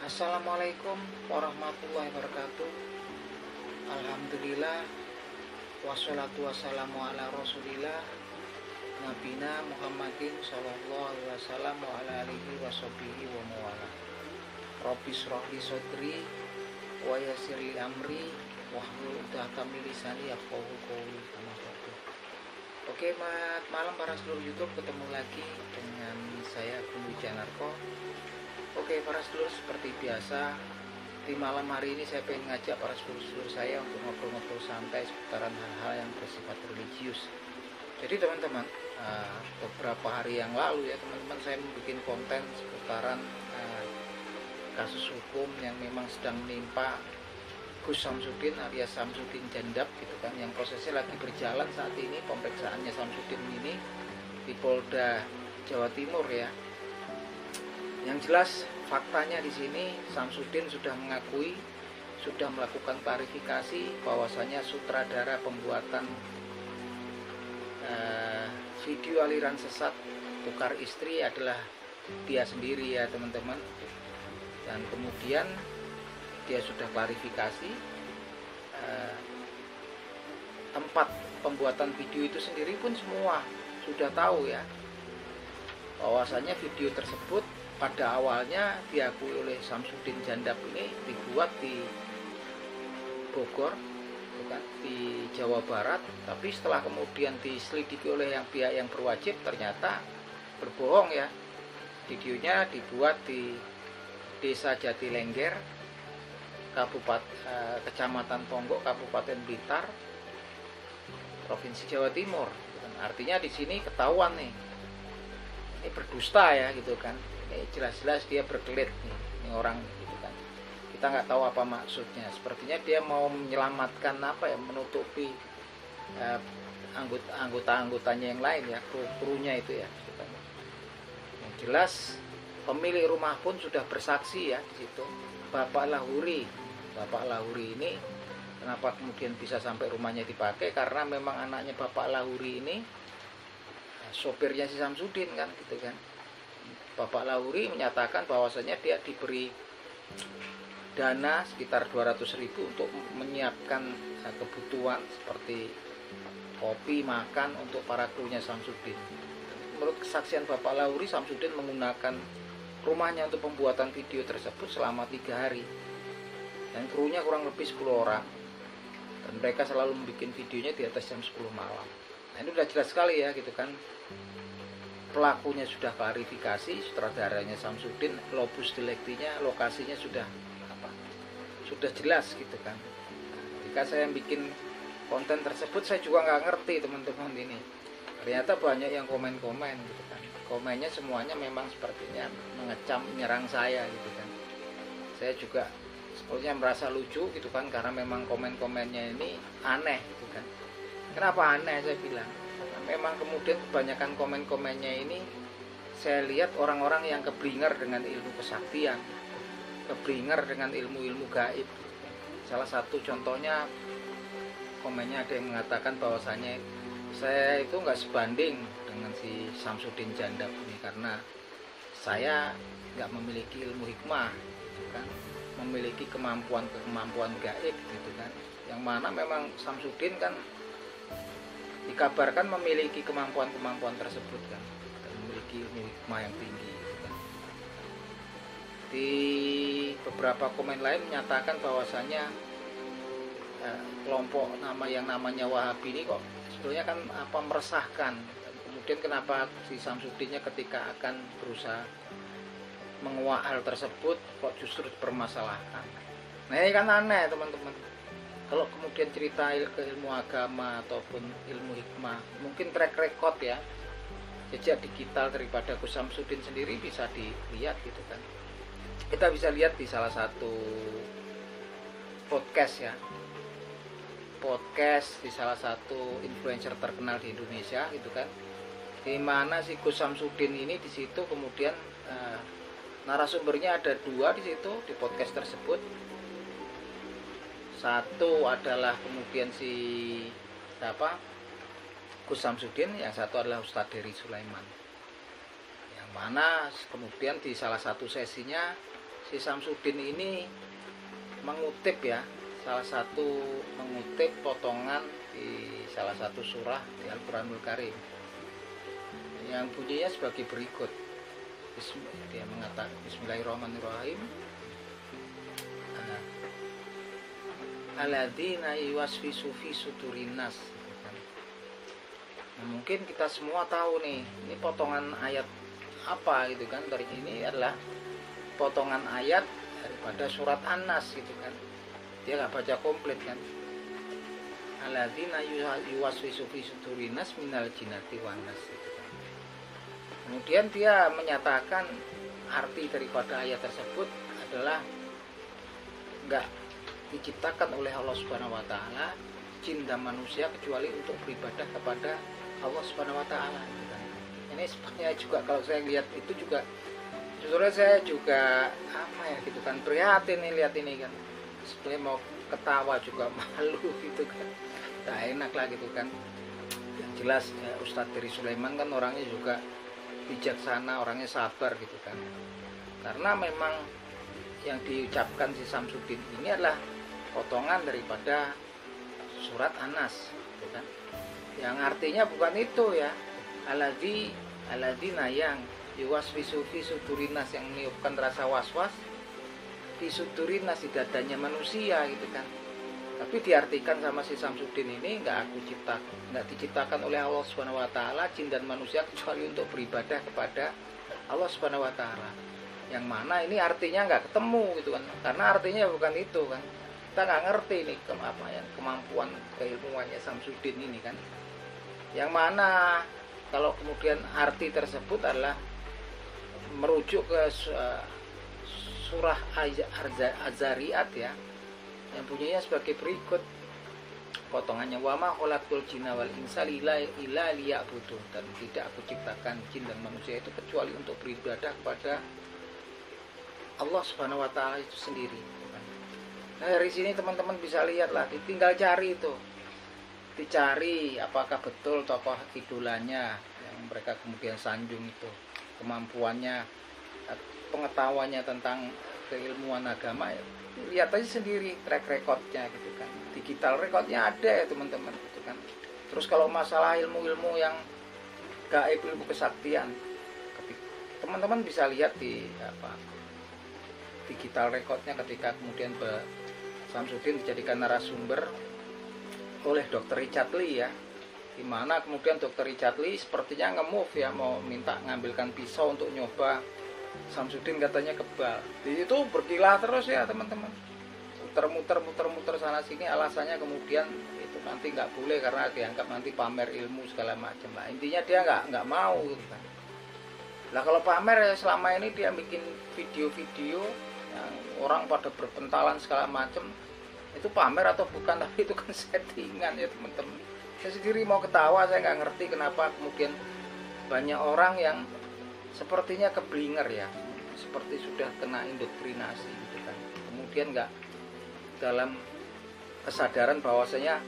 Assalamualaikum warahmatullahi wabarakatuh. Alhamdulillah, wassalatu wassalamu ala rasulillah Nabina Muhammadin sallallahu alaihi wasallam wa ala alihi wa sahbihi wa mawala. Rabbi shrah li sadri wa yassir li amri wahlul 'uqdatam min lisani yafqahu qawli. Oke, malam para seluruh YouTube, ketemu lagi dengan saya Gun Wijanarko. Oke para sedulur, seperti biasa di malam hari ini saya pengen ngajak para sedulur saya untuk ngobrol-ngobrol santai seputaran hal-hal yang bersifat religius. Jadi teman-teman, beberapa hari yang lalu ya teman-teman, saya membuat konten seputaran kasus hukum yang memang sedang menimpa Gus Samsudin alias Samsudin Jandab gitu kan, yang prosesnya lagi berjalan saat ini, pemeriksaannya Samsudin ini di Polda Jawa Timur ya. Yang jelas faktanya di sini Samsudin sudah mengakui, sudah melakukan klarifikasi bahwasanya sutradara pembuatan video aliran sesat tukar istri adalah dia sendiri ya teman-teman. Dan kemudian dia sudah klarifikasi tempat pembuatan video itu sendiri pun semua sudah tahu ya, bahwasanya video tersebut pada awalnya diakui oleh Samsudin Jandab ini dibuat di Bogor, bukan di Jawa Barat, tapi setelah kemudian diselidiki oleh pihak yang berwajib ternyata berbohong ya. Videonya dibuat di Desa Jatilengger, Kecamatan Ponggok, Kabupaten Blitar, Provinsi Jawa Timur. Artinya di sini ketahuan nih, ini berdusta ya gitu kan. Jelas-jelas dia berkelit nih, ini orang gitu kan. Kita nggak tahu apa maksudnya. Sepertinya dia mau menyelamatkan apa ya, menutupi anggota-anggotanya yang lain ya, krunya itu ya. Gitu kan. Yang jelas pemilik rumah pun sudah bersaksi ya di situ. Bapak Lahuri ini kenapa kemudian bisa sampai rumahnya dipakai, karena memang anaknya Bapak Lahuri ini sopirnya si Samsudin kan gitu kan. Bapak Lahuri menyatakan bahwasanya dia diberi dana sekitar 200.000 untuk menyiapkan kebutuhan seperti kopi, makan untuk para krunya Samsudin. Menurut kesaksian Bapak Lahuri, Samsudin menggunakan rumahnya untuk pembuatan video tersebut selama 3 hari. Dan krunya kurang lebih 10 orang. Dan mereka selalu membuat videonya di atas jam 10 malam. Nah, ini udah jelas sekali ya gitu kan. Pelakunya sudah klarifikasi, sutradaranya Samsudin, lopus delictinya, lokasinya sudah jelas gitu kan. Ketika saya bikin konten tersebut, saya juga nggak ngerti teman-teman ini. Ternyata banyak yang komen-komen gitu kan. Komennya semuanya memang sepertinya mengecam, menyerang saya gitu kan. Saya juga sebetulnya merasa lucu gitu kan, karena memang komen-komennya ini aneh gitu kan. Kenapa aneh saya bilang? Memang kemudian kebanyakan komen-komennya ini saya lihat orang-orang yang keblinger dengan ilmu kesaktian, keblinger dengan ilmu-ilmu gaib. Salah satu contohnya komennya ada yang mengatakan bahwasanya saya itu nggak sebanding dengan si Samsudin Jandab ini karena saya nggak memiliki ilmu hikmah, gitu kan, memiliki kemampuan gaib gitu kan. Yang mana memang Samsudin kan dikabarkan memiliki kemampuan tersebut kan, dan memiliki ilmu hikmah yang tinggi gitu kan. Di beberapa komen lain menyatakan bahwasanya kelompok yang namanya Wahabi ini kok sebetulnya kan meresahkan. Dan kemudian kenapa si Samsudinnya ketika akan berusaha menguak hal tersebut kok justru dipermasalahkan. Nah ini kan aneh teman-teman. Kalau kemudian cerita ke ilmu agama ataupun ilmu hikmah, mungkin track record ya, jejak digital daripada Gus Samsudin sendiri bisa dilihat gitu kan. Kita bisa lihat di salah satu podcast ya, podcast di salah satu influencer terkenal di Indonesia gitu kan, di mana si Gus Samsudin ini di situ kemudian narasumbernya ada 2 di situ di podcast tersebut. Satu adalah kemudian si Gus Samsudin, yang satu adalah Ustadz Dery Sulaiman. Yang mana kemudian di salah satu sesinya si Samsudin ini mengutip ya, mengutip potongan di salah satu surah di Al-Quranul Karim yang bunyinya sebagai berikut. Dia mengatakan Bismillahirrahmanirrahim, alladzina yuwaswisu fi sudurin nas. Nah, mungkin kita semua tahu nih, ini potongan ayat apa gitu kan. Dari ini adalah potongan ayat daripada surat An-Nas gitu kan. Dia nggak baca komplit kan. Alladzina yuwaswisu fi sudurin nas minal jinnati wan nas gitu kan. Kemudian dia menyatakan arti daripada ayat tersebut adalah nggak diciptakan oleh Allah Subhanahu wa taala jin dan manusia kecuali untuk beribadah kepada Allah Subhanahu wa taala gitu kan. Ini sebenarnya juga kalau saya lihat itu juga sebenarnya saya juga apa ya gitu kan, prihatin nih lihat ini kan. Sebenarnya mau ketawa juga malu gitu kan. Nah, enak lah gitu kan. Yang jelas ya, Ustadz Tri Sulaiman kan orangnya juga bijaksana, orangnya sabar gitu kan. Karena memang yang diucapkan si Samsudin ini adalah potongan daripada surat An-Nas gitu kan. Yang artinya bukan itu ya. Alladzina yang yuwaswisu fi sudurinas, yang meniupkan rasa was-was di sudurinas, di dadanya manusia gitu kan. Tapi diartikan sama si Samsudin ini nggak diciptakan oleh Allah Subhanahu wa taala jin dan manusia kecuali untuk beribadah kepada Allah Subhanahu wa taala. Yang mana ini artinya nggak ketemu gitu kan. Karena artinya bukan itu kan. Kita nggak ngerti nih kemampuan keilmuannya Samsudin ini kan. Yang mana kalau kemudian arti tersebut adalah merujuk ke surah Az-Zariyat ya, yang bunyinya sebagai berikut potongannya, wa ma khalaqtul jinna wal insa illa liya'budun, dan tidak aku ciptakan jin dan manusia itu kecuali untuk beribadah kepada Allah Subhanahu wa taala itu sendiri. Nah, dari sini teman-teman bisa lihat lah, tinggal cari itu, dicari apakah betul tokoh idolanya yang mereka kemudian sanjung itu kemampuannya, pengetahuannya tentang keilmuan agama ya. Lihat aja sendiri track recordnya gitu kan, digital recordnya ada ya teman-teman gitu kan. Terus kalau masalah ilmu-ilmu yang gaib, ilmu kesaktian, teman-teman bisa lihat di digital recordnya ketika kemudian Samsudin dijadikan narasumber oleh Dr. Richard Lee ya, dimana kemudian Dr. Richard Lee sepertinya nge-move ya, mau minta ngambilkan pisau untuk nyoba. Samsudin katanya kebal. Di situ berkilah terus ya teman-teman, muter-muter sana sini, alasannya kemudian itu nanti nggak boleh karena dianggap nanti pamer ilmu segala macam lah. Intinya dia nggak mau gitu kan. Lah kalau pamer ya, selama ini dia bikin video-video yang orang pada berpentalan segala macam, itu pamer atau bukan, tapi itu kan settingan ya teman-teman. Saya sendiri mau ketawa, saya nggak ngerti kenapa kemudian banyak orang yang sepertinya keblinger ya, seperti sudah kena indoktrinasi gitu kan. Kemudian nggak dalam kesadaran bahwasanya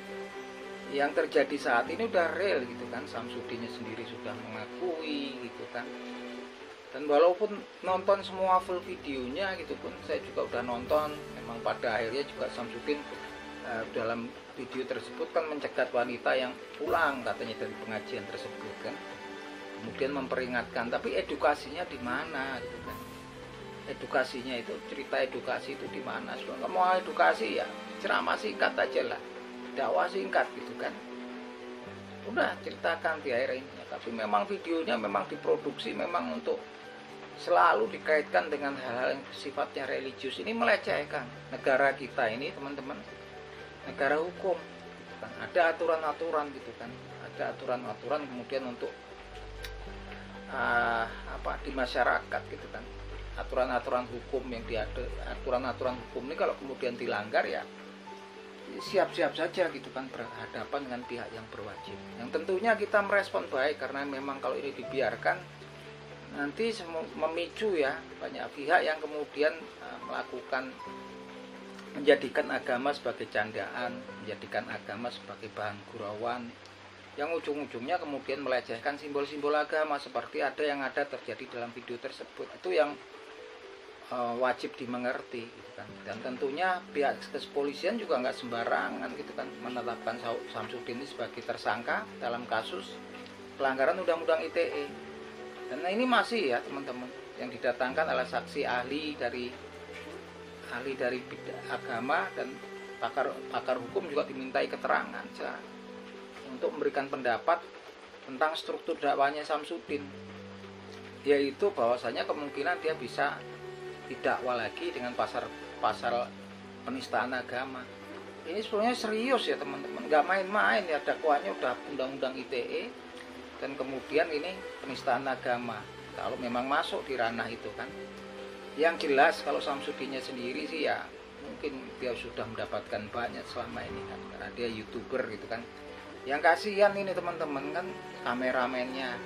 yang terjadi saat ini udah real gitu kan. Samsudinnya sendiri sudah mengakui gitu kan. Dan walaupun nonton semua full videonya gitu pun, saya juga udah nonton, memang pada akhirnya juga Samsudin dalam video tersebut kan mencegat wanita yang pulang katanya dari pengajian tersebut kan, kemudian memperingatkan, tapi edukasinya di mana gitu kan. Edukasinya itu, cerita edukasi itu di mana? Kalau mau edukasi ya ceramah singkat aja lah, dakwah singkat gitu kan, udah ceritakan di akhir ini. Tapi memang videonya memang diproduksi memang untuk selalu dikaitkan dengan hal-hal yang sifatnya religius. Ini melecehkan negara kita ini teman-teman, negara hukum gitu kan. Ada aturan-aturan gitu kan, ada aturan-aturan kemudian untuk di masyarakat gitu kan. Aturan-aturan hukum yang aturan-aturan hukum ini kalau kemudian dilanggar ya siap-siap saja gitu kan, berhadapan dengan pihak yang berwajib. Yang tentunya kita merespon baik, karena memang kalau ini dibiarkan nanti memicu ya banyak pihak yang kemudian melakukan, menjadikan agama sebagai candaan, menjadikan agama sebagai bahan gurauan, yang ujung-ujungnya kemudian melecehkan simbol-simbol agama seperti ada terjadi dalam video tersebut. Itu yang wajib dimengerti gitu kan. Dan tentunya pihak kepolisian juga nggak sembarangan gitu kan menetapkan Samsudin ini sebagai tersangka dalam kasus pelanggaran Undang-Undang ITE. Dan ini masih ya teman-teman, yang didatangkan adalah saksi ahli dari bidang agama, dan pakar hukum juga dimintai keterangan untuk memberikan pendapat tentang struktur dakwahnya Samsudin, yaitu bahwasanya kemungkinan dia bisa didakwa lagi dengan pasal penistaan agama. Ini sebenarnya serius ya teman-teman, nggak main-main ya, dakwanya udah Undang-Undang ITE dan kemudian ini penistaan agama kalau memang masuk di ranah itu kan. Yang jelas kalau Samsudinnya sendiri sih ya mungkin dia sudah mendapatkan banyak selama ini kan, karena dia YouTuber gitu kan. Yang kasihan ini teman-teman kan kameramennya,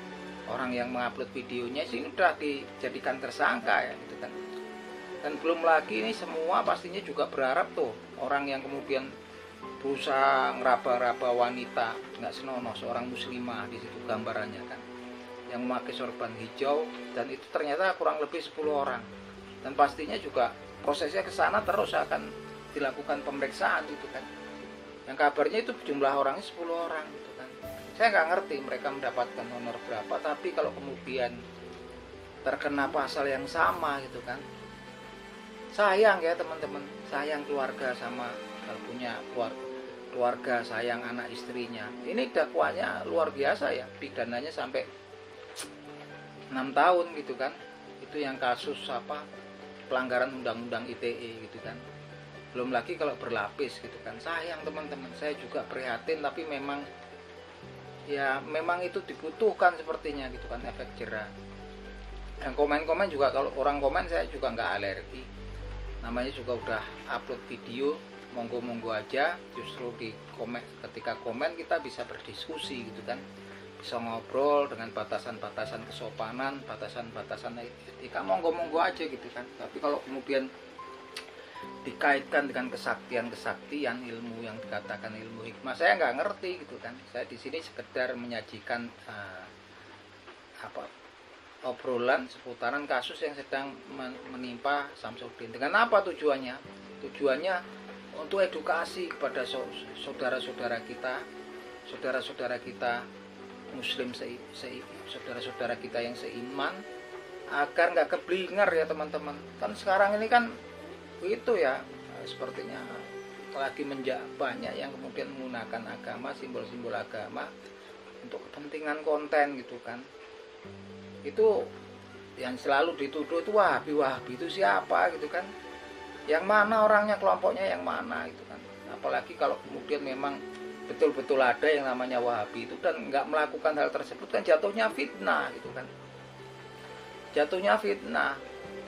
orang yang mengupload videonya sih udah dijadikan tersangka ya gitu kan. Dan belum lagi ini semua pastinya juga berharap tuh orang yang kemudian berusaha ngeraba-raba wanita nggak senonoh, seorang muslimah di situ gambarannya kan, yang memakai sorban hijau, dan itu ternyata kurang lebih 10 orang. Dan pastinya juga prosesnya ke sana terus akan dilakukan pemeriksaan gitu kan. Yang kabarnya itu jumlah orangnya 10 orang gitu kan. Saya nggak ngerti mereka mendapatkan honor berapa, tapi kalau kemudian terkena pasal yang sama gitu kan, sayang ya teman-teman, sayang keluarga, sama kalau punya keluarga sayang anak istrinya. Ini dakwanya luar biasa ya, pidananya sampai 6 tahun gitu kan. Itu yang kasus pelanggaran Undang-Undang ITE gitu kan. Belum lagi kalau berlapis gitu kan. Sayang teman-teman, saya juga prihatin, tapi memang itu dibutuhkan sepertinya gitu kan, efek jerah. Yang komen-komen juga, kalau orang komen saya juga nggak alergi, namanya juga udah upload video, monggo-monggo aja. Justru di komen, ketika komen kita bisa berdiskusi gitu kan, bisa ngobrol dengan batasan-batasan kesopanan, batasan-batasan etika, monggo-monggo aja gitu kan. Tapi kalau kemudian dikaitkan dengan kesaktian ilmu yang dikatakan ilmu hikmah, saya nggak ngerti gitu kan. Saya di sini sekedar menyajikan obrolan seputaran kasus yang sedang menimpa Samsudin. Dengan apa tujuannya? Tujuannya untuk edukasi kepada saudara-saudara kita Muslim, saudara-saudara kita yang seiman, agar nggak keblinger ya teman-teman. Kan sekarang ini kan itu ya, sepertinya lagi banyak yang kemudian menggunakan agama, simbol-simbol agama untuk kepentingan konten gitu kan. Itu yang selalu dituduh itu Wahabi itu siapa gitu kan, yang mana orangnya, kelompoknya yang mana gitu kan. Apalagi kalau kemudian memang betul-betul ada yang namanya Wahabi itu dan nggak melakukan hal tersebut, kan jatuhnya fitnah gitu kan, jatuhnya fitnah.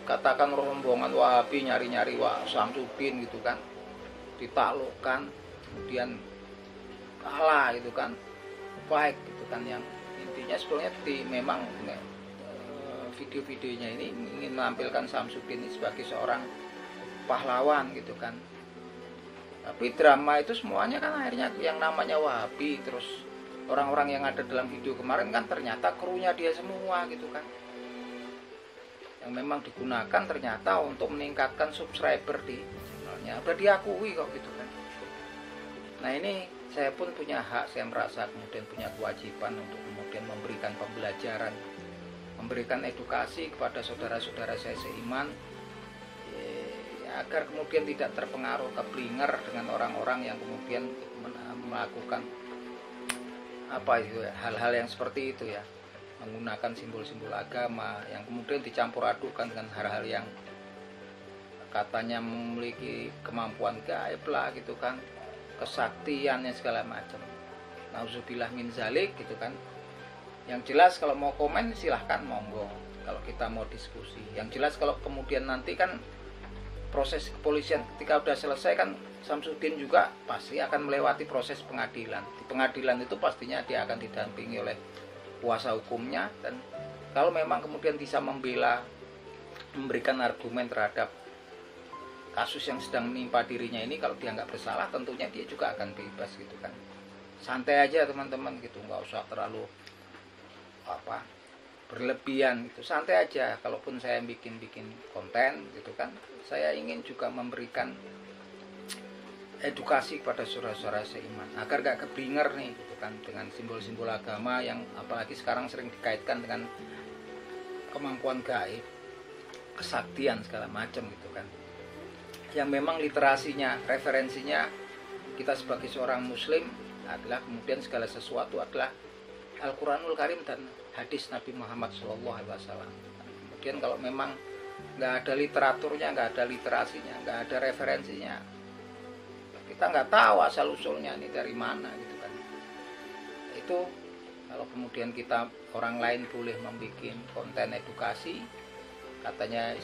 Katakan rombongan Wahabi nyari-nyari Samsudin gitu kan, ditaklukkan, kemudian kalah gitu kan, baik gitu kan. Yang intinya sebetulnya memang video-videonya ini ingin menampilkan Samsudin ini sebagai seorang pahlawan gitu kan. Tapi drama itu semuanya kan akhirnya yang namanya Wahabi, terus orang-orang yang ada dalam video kemarin kan ternyata krunya dia semua gitu kan, yang memang digunakan ternyata untuk meningkatkan subscriber di channelnya. Udah diakui kok gitu kan. Nah ini saya pun punya hak, saya merasa kemudian punya kewajiban untuk kemudian memberikan pembelajaran, memberikan edukasi kepada saudara-saudara saya seiman, agar kemudian tidak terpengaruh, keblinger dengan orang-orang yang kemudian melakukan hal-hal yang seperti itu ya, menggunakan simbol-simbol agama yang kemudian dicampur adukan dengan hal-hal yang katanya memiliki kemampuan gaib lah gitu kan, kesaktiannya segala macam. Nauzubillah min zalik gitu kan. Yang jelas kalau mau komen silahkan, monggo. Kalau kita mau diskusi, yang jelas kalau kemudian nanti kan proses kepolisian ketika udah selesai kan, Samsudin juga pasti akan melewati proses pengadilan. Di pengadilan itu pastinya dia akan didampingi oleh kuasa hukumnya, dan kalau memang kemudian bisa memberikan argumen terhadap kasus yang sedang menimpa dirinya ini, kalau dia nggak bersalah tentunya dia juga akan bebas gitu kan. Santai aja teman-teman gitu, nggak usah terlalu berlebihan itu. Santai aja. Kalaupun saya bikin konten gitu kan, saya ingin juga memberikan edukasi kepada saudara-saudara seiman agar gak keblinger nih gitu kan dengan simbol-simbol agama yang apalagi sekarang sering dikaitkan dengan kemampuan gaib, kesaktian segala macam gitu kan, yang memang literasinya, referensinya kita sebagai seorang muslim adalah kemudian segala sesuatu adalah Al-Quranul Karim dan hadis Nabi Muhammad SAW. Kemudian kalau memang nggak ada literaturnya, nggak ada literasinya, nggak ada referensinya, kita nggak tahu asal usulnya ini dari mana gitu kan. Itu kalau kemudian kita orang lain boleh membuat konten edukasi, katanya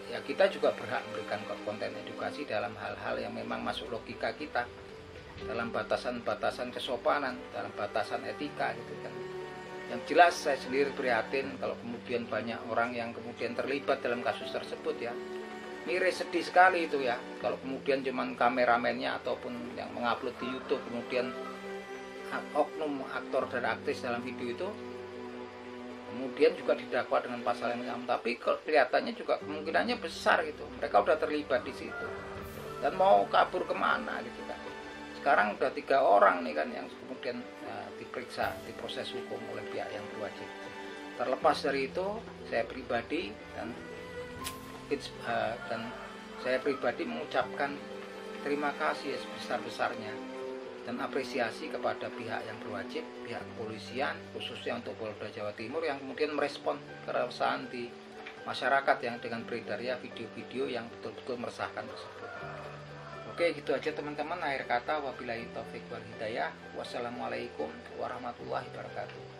ya kita juga berhak memberikan konten edukasi dalam hal-hal yang memang masuk logika kita, dalam batasan-batasan kesopanan, dalam batasan etika gitu kan. Yang jelas saya sendiri prihatin kalau kemudian banyak orang yang kemudian terlibat dalam kasus tersebut ya. Miris, sedih sekali itu ya. Kalau kemudian cuman kameramennya ataupun yang mengupload di YouTube kemudian oknum aktor dan aktris dalam video itu kemudian juga didakwa dengan pasal yang sama, tapi kelihatannya juga kemungkinannya besar gitu. Mereka udah terlibat di situ dan mau kabur kemana gitu kan. Sekarang udah 3 orang nih kan yang kemudian diperiksa, diproses hukum oleh pihak yang berwajib. Terlepas dari itu, saya pribadi dan saya pribadi mengucapkan terima kasih sebesar-besarnya dan apresiasi kepada pihak yang berwajib, pihak kepolisian, khususnya untuk Polda Jawa Timur yang kemudian merespon keresahan di masyarakat yang dengan beredarnya video-video yang betul-betul meresahkan tersebut. Oke, gitu aja teman-teman. Akhir kata, wabillahi taufik wal hidayah. Wassalamualaikum warahmatullahi wabarakatuh.